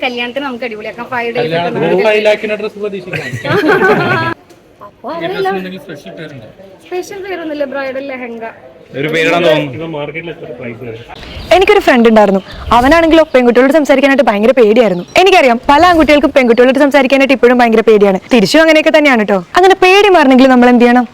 കല്യാണത്തിന് നമുക്ക് അടിപൊളിയാക്കാം 5 days. അപ്പൊ സ്പെഷ്യൽ പേരൊന്നുമില്ല, ബ്രൈഡൽ ലെഹങ്ക. എനിക്കൊരു ഫ്രണ്ട് ഉണ്ടായിരുന്നു. അവനാണെങ്കിലോ പെൺകുട്ടികളോട് സംസാരിക്കാനായിട്ട് ഭയങ്കര പേടിയായിരുന്നു. എനിക്കറിയാം പല ആൺകുട്ടികൾക്കും പെൺകുട്ടികളോട് സംസാരിക്കാനായിട്ട് ഇപ്പോഴും ഭയങ്കര പേടിയാണ്. തിരിച്ചും അങ്ങനെയൊക്കെ തന്നെയാണ് കേട്ടോ. അങ്ങനെ പേടി മാറണമെങ്കിൽ നമ്മൾ എന്ത് ചെയ്യണം?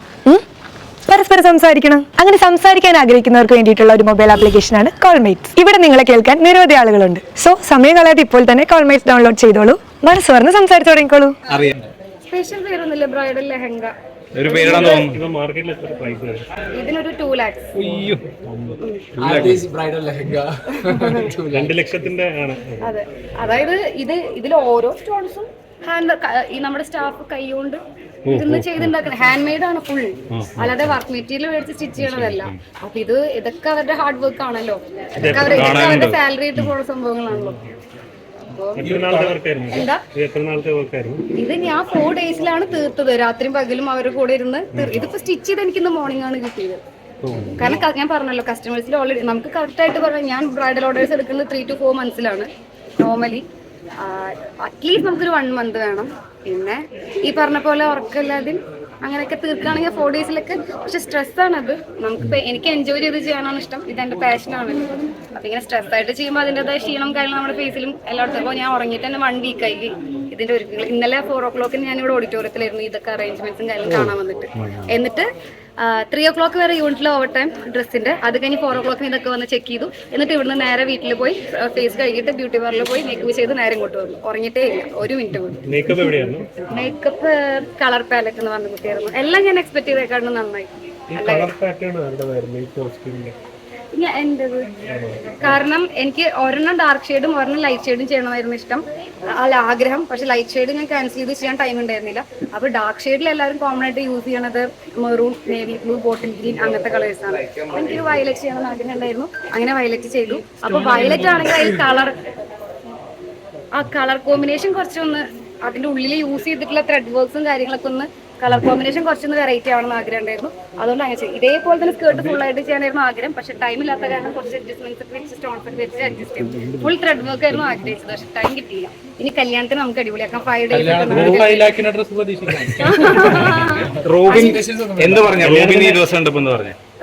പരസ്പരം സംസാരിക്കണം. അങ്ങനെ സംസാരിക്കാൻ ആഗ്രഹിക്കുന്നവർക്ക് വേണ്ടിയിട്ടുള്ള ഒരു മൊബൈൽ ആപ്ലിക്കേഷനാണ് കോൾമേറ്റ്സ്. ഇവിടെ നിങ്ങളെ കേൾക്കാൻ നിരവധി ആളുകളുണ്ട്. സോ സമയം കളയാതെ ഇപ്പോൾ തന്നെ കോൾമേറ്റ്സ് ഡൗൺലോഡ് ചെയ്തോളൂ. മനസ്സ് പറഞ്ഞ് സംസാരിച്ചു തുടങ്ങിക്കോളൂ. സ്പെഷ്യൽ പേരൊന്നുമില്ല, ബ്രൈഡൽ ലെഹങ്ക. ഇതിനൊരു 2 lakhs. 2 ലക്ഷത്തിന്റെ ആണ്. അതെ, അതായത് ഇതിൽ ഓരോ സ്റ്റോൺസും ഈ നമ്മുടെ സ്റ്റാഫ് കൈകൊണ്ട് ഇരുന്ന് ചെയ്തുണ്ടാക്കുന്നത്. ഹാൻഡ് മെയ്ഡ് ആണ് ഫുൾ, അല്ലാതെ വർക്ക് മെറ്റീരിയൽ മേടിച്ച് സ്റ്റിച്ച് ചെയ്യണതല്ല. അപ്പൊ ഇതൊക്കെ അവരുടെ ഹാർഡ് വർക്ക് ആണല്ലോ. ഇതൊക്കെ അവരുടെ സാലറി ആയിട്ട് പോകുന്ന സംഭവങ്ങളാണല്ലോ. എന്താ ഇത് ഞാൻ 4 daysലാണ് തീർത്തത്. രാത്രിയും പകലും അവരുടെ കൂടെ ഇരുന്ന് ഇതിപ്പോ സ്റ്റിച്ച് ചെയ്ത് എനിക്ക് ഇന്ന് മോർണിംഗ് ആണ് കിട്ടിയത്. കാരണം ഞാൻ പറഞ്ഞല്ലോ, കസ്റ്റമേഴ്സിൽ ഓൾറെഡി നമുക്ക് കറക്റ്റ് ആയിട്ട് പറഞ്ഞാൽ ഞാൻ ബ്രൈഡൽ ഓർഡേഴ്സ് എടുക്കുന്നത് 3 to 4 months നോർമലി. അറ്റ്ലീസ്റ്റ് നമുക്കൊരു 1 month വേണം. പിന്നെ ഈ പറഞ്ഞ പോലെ ഉറക്കമില്ലാതെ അങ്ങനെയൊക്കെ തീർക്കുകയാണെങ്കിൽ 4 daysലൊക്കെ. പക്ഷെ സ്ട്രെസ്സാണത്. എനിക്ക് എൻജോയ് ചെയ്ത് ചെയ്യാനാണ് ഇഷ്ടം. ഇതെന്റെ പാഷനാണല്ലോ. അപ്പൊ ഇങ്ങനെ സ്ട്രെസ്സായിട്ട് ചെയ്യുമ്പോൾ അതിൻ്റെതായ ക്ഷീണം കാര്യങ്ങൾ നമ്മുടെ ഫേസിലും എല്ലായിടത്തും. അപ്പോൾ ഞാൻ ഉറങ്ങിയിട്ട് തന്നെ 1 week ആയി ഇതിന്റെ ഒരുക്കങ്ങൾ. ഇന്നലെ 4 o'clock ഞാൻ ഇവിടെ ഓഡിറ്റോറിയത്തിലായിരുന്നു ഇതൊക്കെ അറേഞ്ച്മെന്റ്സും കാര്യങ്ങളും കാണാൻ വന്നിട്ട്. എന്നിട്ട് 3 o'clock വരെ യൂണിറ്റിൽ ഓവർ ടൈം ഡ്രസ്സിന്റെ. അത് കഴിഞ്ഞ് 4 o'clock ഇതൊക്കെ വന്ന് ചെക്ക് ചെയ്തു. എന്നിട്ട് ഇവിടുന്ന് നേരെ വീട്ടിൽ പോയി ഫേസ് കഴുകിയിട്ട് ബ്യൂട്ടി പാർലറിൽ പോയി മേക്കപ്പ് ചെയ്ത് നേരെ ഇങ്ങോട്ട് വന്നു. ഉറങ്ങിയിട്ടേ ഇല്ല 1 minute പോലും. മേക്കപ്പ് കളർ പാലറ്റ് എന്ന് പറഞ്ഞ കുട്ടിയായിരുന്നു. എല്ലാം ഞാൻ എക്സ്പെക്ട് ചെയ്തേക്കാണ്ട് നന്നായി. എന്റേത് കാരണം എനിക്ക് ഒരെണ്ണം ഡാർക്ക് ഷെയ്ഡും ഒരെണ്ണം ലൈറ്റ് ഷെയ്ഡും ചെയ്യണമായിരുന്നു ഇഷ്ടം, അല്ല ആഗ്രഹം. പക്ഷെ ലൈറ്റ് ഷെയ്ഡ് ഞാൻ ക്യാൻസൽ ചെയ്ത് ചെയ്യാൻ ടൈം ഉണ്ടായിരുന്നില്ല. അപ്പൊ ഡാർക്ക് ഷെയ്ഡിൽ എല്ലാവരും കോമൺ ആയിട്ട് യൂസ് ചെയ്യണത് maroon, navy blue, bottle green അങ്ങനത്തെ കളേഴ്സാണ്. എനിക്കൊരു വയലറ്റ് ചെയ്യണമെന്ന് ആഗ്രഹം ഉണ്ടായിരുന്നു. അങ്ങനെ വയലറ്റ് ചെയ്തു. അപ്പൊ വയലറ്റ് ആണെങ്കിൽ അതിൽ കളർ കോമ്പിനേഷൻ കുറച്ചൊന്ന് അതിന്റെ ഉള്ളിൽ യൂസ് ചെയ്തിട്ടുള്ള ത്രെഡ് വർക്ക്സും കാര്യങ്ങളൊക്കെ ഒന്ന് കളർ കോമ്പിനേഷൻ കുറച്ചൊന്ന് വെറൈറ്റി ആവണമെന്ന് ആഗ്രഹം ഉണ്ടായിരുന്നു. അതുകൊണ്ട് അങ്ങനെ ചെയ്യും. ഇതേപോലെ തന്നെ സ്കേർട്ട് ഫുൾ ആയിട്ട് ചെയ്യാനായിരുന്നു ആഗ്രഹം. പക്ഷെ ടൈം ഇല്ലാത്ത കാരണം കുറച്ച് അഡ്ജസ്റ്റ്മെന്റ്സ് ഒക്കെ വെച്ച് സ്റ്റോൺസ് ഒക്കെ വെച്ച് അഡ്ജസ്റ്റ് ചെയ്തു. ഫുൾ ത്രെഡ് വർക്ക് ആയിരുന്നു ആഗ്രഹിച്ചത്. പക്ഷെ ടൈം കിട്ടിയില്ല. ഇനി കല്യാണത്തിന് നമുക്ക് അടിപൊളിയാക്കാം 5 days.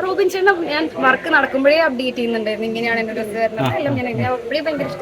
റോബിൻ ചേട്ടൻ ഞാൻ വർക്ക് നടക്കുമ്പോഴേ അപ്ഡേറ്റ് ചെയ്യുന്നുണ്ടായിരുന്നു. ഇങ്ങനെയാണ് എന്റെ ഡ്രസ്സ് വരുന്നത്. എല്ലാം ഞാൻ എപ്പോഴും ഭയങ്കര ഇഷ്ടം.